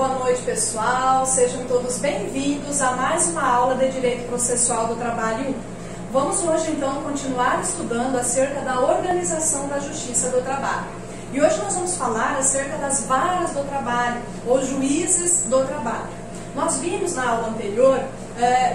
Boa noite, pessoal. Sejam todos bem-vindos a mais uma aula de Direito Processual do Trabalho 1. Vamos hoje, então, continuar estudando acerca da organização da Justiça do Trabalho. E hoje nós vamos falar acerca das varas do trabalho, ou juízes do trabalho. Nós vimos na aula anterior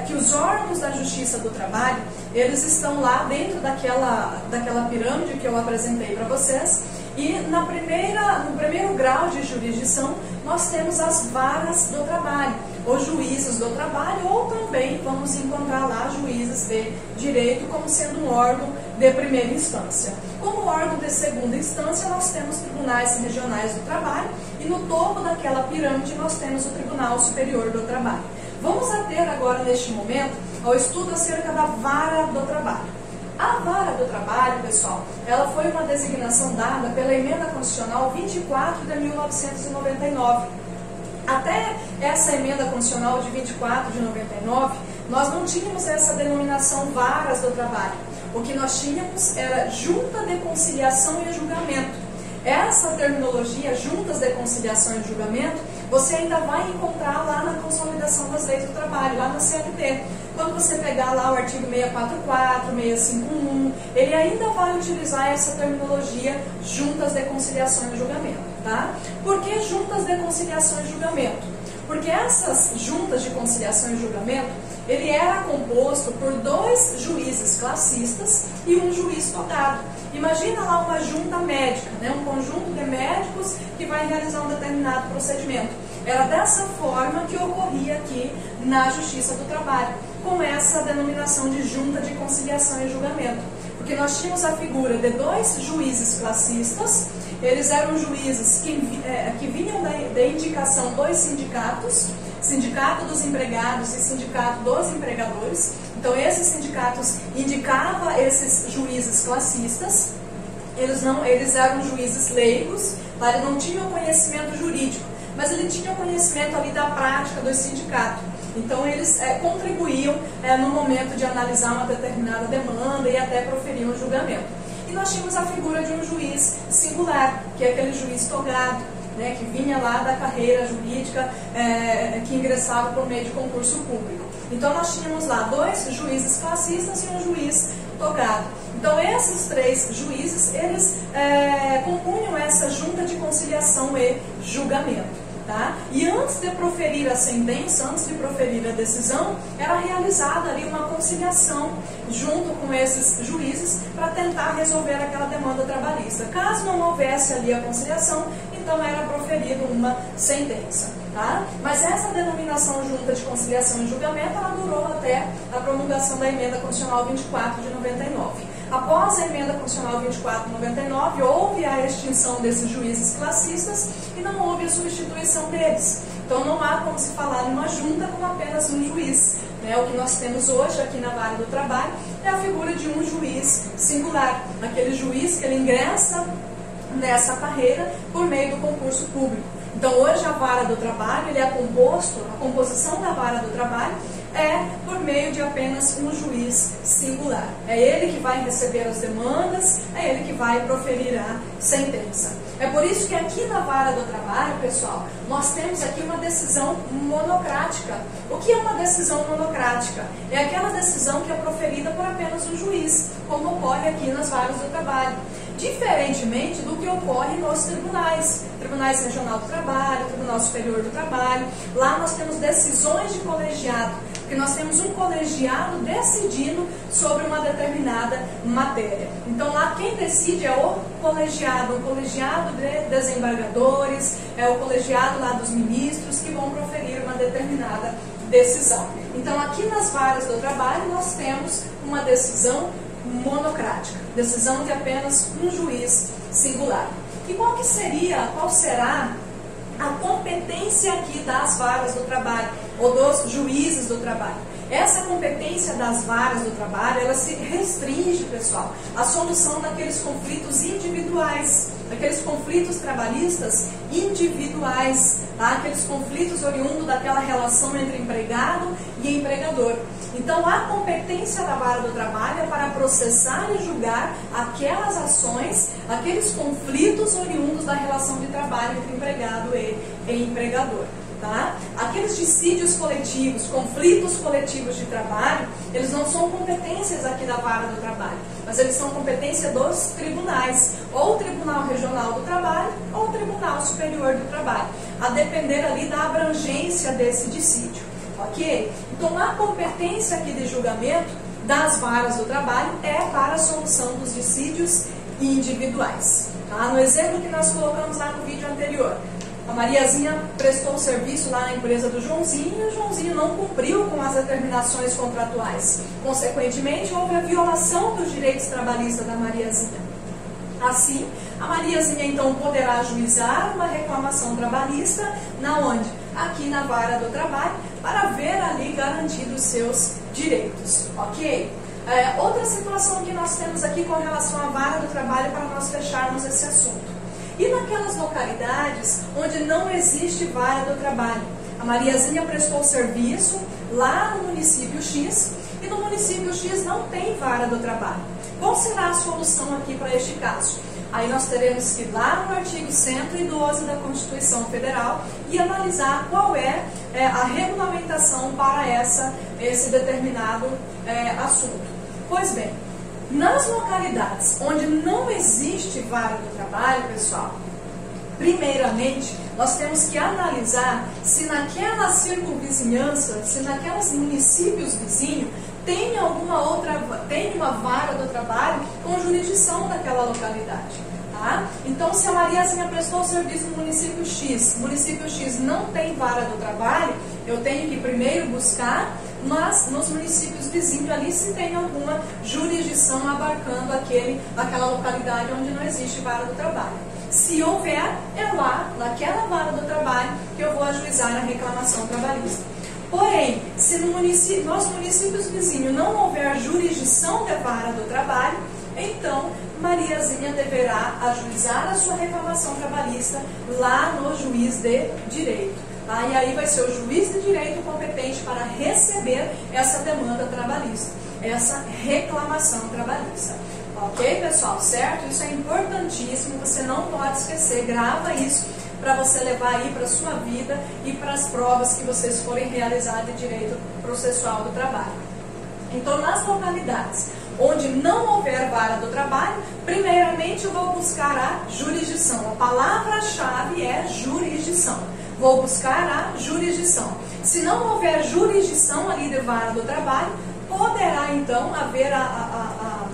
que os órgãos da Justiça do Trabalho, eles estão lá dentro daquela pirâmide que eu apresentei para vocês. E no primeiro grau de jurisdição, nós temos as varas do trabalho, ou juízes do trabalho, ou também vamos encontrar lá juízes de direito como sendo um órgão de primeira instância. Como órgão de segunda instância, nós temos tribunais regionais do trabalho e no topo daquela pirâmide nós temos o Tribunal Superior do Trabalho. Vamos ater agora, neste momento, ao estudo acerca da vara do trabalho. A vara do trabalho, pessoal, ela foi uma designação dada pela Emenda Constitucional 24 de 1999. Até essa Emenda Constitucional de 24 de 99, nós não tínhamos essa denominação varas do trabalho. O que nós tínhamos era junta de conciliação e julgamento. Essa terminologia, juntas de conciliação e julgamento, você ainda vai encontrar lá na Consolidação das Leis do Trabalho, lá na CLT. Quando você pegar lá o artigo 644, 651, ele ainda vai utilizar essa terminologia juntas de conciliação e julgamento, tá? Por que juntas de conciliação e julgamento? Porque essas juntas de conciliação e julgamento, ele era composto por 2 juízes classistas e um juiz togado. Imagina lá uma junta médica, né? Um conjunto de médicos que vai realizar um determinado procedimento. Era dessa forma que ocorria aqui na Justiça do Trabalho, com essa denominação de junta de conciliação e julgamento. Porque nós tínhamos a figura de 2 juízes classistas, eles eram juízes que vinham da indicação dos sindicatos, Sindicato dos Empregados e Sindicato dos Empregadores. Então, esses sindicatos indicavam esses juízes classistas, eles eram juízes leigos, tá? Eles não tinham conhecimento jurídico, mas eles tinham conhecimento ali da prática do sindicato. Então, eles contribuíam no momento de analisar uma determinada demanda e até proferir um julgamento. E nós tínhamos a figura de um juiz singular, que é aquele juiz togado, né, que vinha lá da carreira jurídica, que ingressava por meio de concurso público. Então, nós tínhamos lá 2 juízes classistas e um juiz togado. Então, esses 3 juízes, eles compunham essa junta de conciliação e julgamento. Tá? E antes de proferir a sentença, antes de proferir a decisão, era realizada ali uma conciliação junto com esses juízes para tentar resolver aquela demanda trabalhista. Caso não houvesse ali a conciliação, então era proferida uma sentença. Tá? Mas essa denominação junta de conciliação e julgamento, ela durou até a promulgação da Emenda Constitucional 24 de 99. Após a Emenda Constitucional 24 de 99, houve a extinção desses juízes classistas e não houve a substituição deles. Então não há como se falar em uma junta com apenas um juiz. Né? O que nós temos hoje aqui na vara do trabalho é a figura de um juiz singular, aquele juiz que ele ingressa nessa carreira por meio do concurso público. Então hoje a vara do trabalho, ele é composto, a composição da vara do trabalho é por meio de apenas um juiz singular. É ele que vai receber as demandas, é ele que vai proferir a sentença. É por isso que aqui na vara do trabalho, pessoal, nós temos aqui uma decisão monocrática. O que é uma decisão monocrática? É aquela decisão que é proferida por apenas um juiz, como ocorre aqui nas varas do trabalho. Diferentemente do que ocorre nos tribunais, Tribunais Regional do Trabalho, Tribunal Superior do Trabalho. Lá nós temos decisões de colegiado, porque nós temos um colegiado decidindo sobre uma determinada matéria. Então lá quem decide é o colegiado de desembargadores, é o colegiado lá dos ministros que vão proferir uma determinada decisão. Então aqui nas varas do trabalho nós temos uma decisão monocrática, decisão de apenas um juiz singular. E qual será a competência aqui das varas do trabalho, ou dos juízes do trabalho? Essa competência das varas do trabalho, ela se restringe, pessoal, à solução daqueles conflitos individuais, daqueles conflitos trabalhistas individuais, tá? Aqueles conflitos oriundos daquela relação entre empregado e empregador. Então, a competência da vara do trabalho é para processar e julgar aquelas ações, aqueles conflitos oriundos da relação de trabalho entre empregado e empregador. tá? Aqueles dissídios coletivos, conflitos coletivos de trabalho, eles não são competências aqui da vara do trabalho, mas eles são competência dos tribunais, ou o Tribunal Regional do Trabalho, ou o Tribunal Superior do Trabalho, a depender ali da abrangência desse dissídio, ok? Então, a competência aqui de julgamento das varas do trabalho é para a solução dos dissídios individuais. Tá? No exemplo que nós colocamos lá no vídeo anterior, a Mariazinha prestou serviço lá na empresa do Joãozinho e o Joãozinho não cumpriu com as determinações contratuais. Consequentemente, houve a violação dos direitos trabalhistas da Mariazinha. Assim, a Mariazinha então poderá ajuizar uma reclamação trabalhista, na onde? Aqui na vara do trabalho, para ver ali garantidos seus direitos, ok? Outra situação que nós temos aqui com relação à vara do trabalho para nós fecharmos esse assunto. E naquelas localidades onde não existe vara do trabalho? A Mariazinha prestou serviço lá no município X e no município X não tem vara do trabalho. Qual será a solução aqui para este caso? Aí nós teremos que ir lá no artigo 112 da Constituição Federal e analisar qual é a regulamentação para esse determinado assunto. Pois bem, nas localidades onde não existe vara do trabalho, pessoal, primeiramente, nós temos que analisar se naquela circunvizinhança, se naqueles municípios vizinhos, tem uma vara do trabalho com jurisdição daquela localidade. Tá? Então, se a Mariazinha prestou serviço no município X não tem vara do trabalho, eu tenho que primeiro buscar nos municípios vizinhos ali se tem alguma jurisdição abarcando aquela localidade onde não existe vara do trabalho. Se houver, é lá, naquela vara do trabalho, que eu vou ajuizar a reclamação trabalhista. Porém, se nos municípios vizinhos não houver jurisdição de vara do trabalho, então Mariazinha deverá ajuizar a sua reclamação trabalhista lá no juiz de direito. Tá? E aí vai ser o juiz de direito competente para receber essa demanda trabalhista, essa reclamação trabalhista. Ok, pessoal? Certo? Isso é importantíssimo, você não pode esquecer, grava isso para você levar aí para a sua vida e para as provas que vocês forem realizar de direito processual do trabalho. Então, nas localidades onde não houver vara do trabalho, primeiramente eu vou buscar a jurisdição. A palavra-chave é jurisdição. Vou buscar a jurisdição. Se não houver jurisdição ali de vara do trabalho, poderá então haver a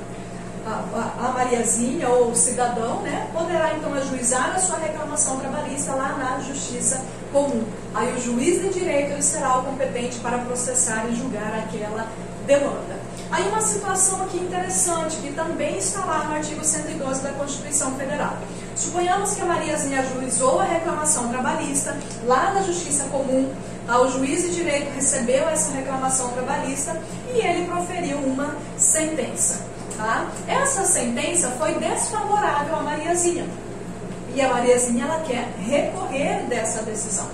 Mariazinha ou o cidadão, né, poderá então ajuizar a sua reclamação trabalhista lá na Justiça Comum. Aí o juiz de direito ele será o competente para processar e julgar aquela demanda. Aí uma situação aqui interessante, que também está lá no artigo 112 da Constituição Federal. Suponhamos que a Mariazinha ajuizou a reclamação trabalhista lá na Justiça Comum, o juiz de direito recebeu essa reclamação trabalhista e ele proferiu uma sentença. Tá? Essa sentença foi desfavorável à Mariazinha. E a Mariazinha ela quer recorrer dessa decisão.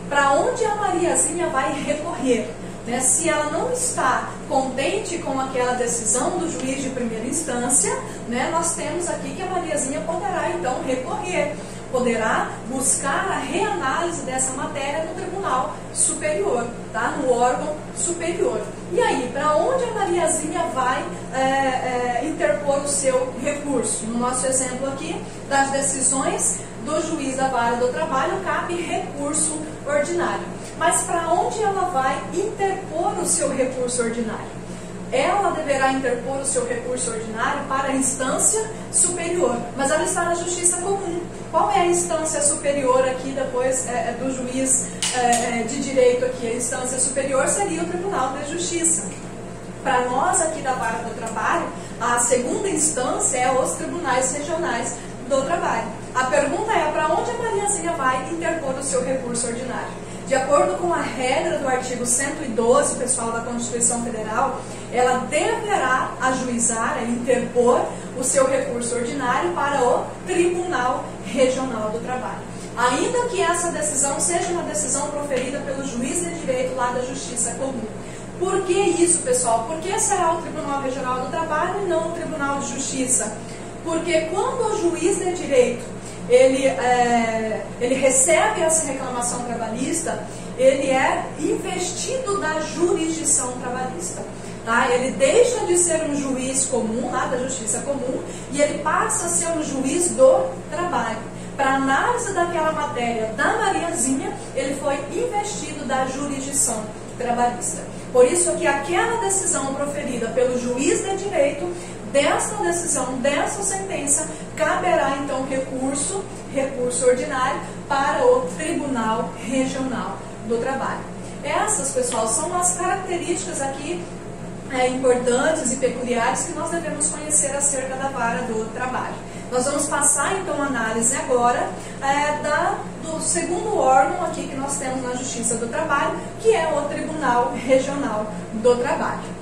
Para onde a Mariazinha vai recorrer? Né? Se ela não está contente com aquela decisão do juiz de primeira instância, né, nós temos aqui que a Mariazinha poderá então recorrer, poderá buscar a reanálise dessa matéria no Tribunal Superior, tá? No órgão superior. E aí, para onde a Mariazinha vai interpor o seu recurso? No nosso exemplo aqui, das decisões do juiz da vara do trabalho, cabe recurso ordinário. Mas para onde ela vai interpor o seu recurso ordinário? Ela deverá interpor o seu recurso ordinário para a instância superior, mas ela está na Justiça Comum. Qual é a instância superior aqui depois do juiz de direito aqui? A instância superior seria o Tribunal de Justiça. Para nós aqui da vara do trabalho, a segunda instância é os tribunais regionais do trabalho. A pergunta é, para onde a Mariazinha vai interpor o seu recurso ordinário? De acordo com a regra do artigo 112, pessoal, da Constituição Federal, ela deverá ajuizar, interpor o seu recurso ordinário para o Tribunal Regional do Trabalho. Ainda que essa decisão seja uma decisão proferida pelo juiz de direito lá da Justiça Comum. Por que isso, pessoal? Por que será o Tribunal Regional do Trabalho e não o Tribunal de Justiça? Porque quando o juiz de direito ele recebe essa reclamação trabalhista, ele é investido da jurisdição trabalhista. Tá? Ele deixa de ser um juiz comum, lá da justiça comum, e ele passa a ser um juiz do trabalho. Para análise daquela matéria da Mariazinha, ele foi investido da jurisdição trabalhista. Por isso que aquela decisão proferida pelo juiz de direito, desta decisão, dessa sentença, caberá então recurso ordinário para o Tribunal Regional do Trabalho. Essas, pessoal, são as características aqui importantes e peculiares que nós devemos conhecer acerca da vara do trabalho. Nós vamos passar então a análise agora do segundo órgão aqui que nós temos na Justiça do Trabalho, que é o Tribunal Regional do Trabalho.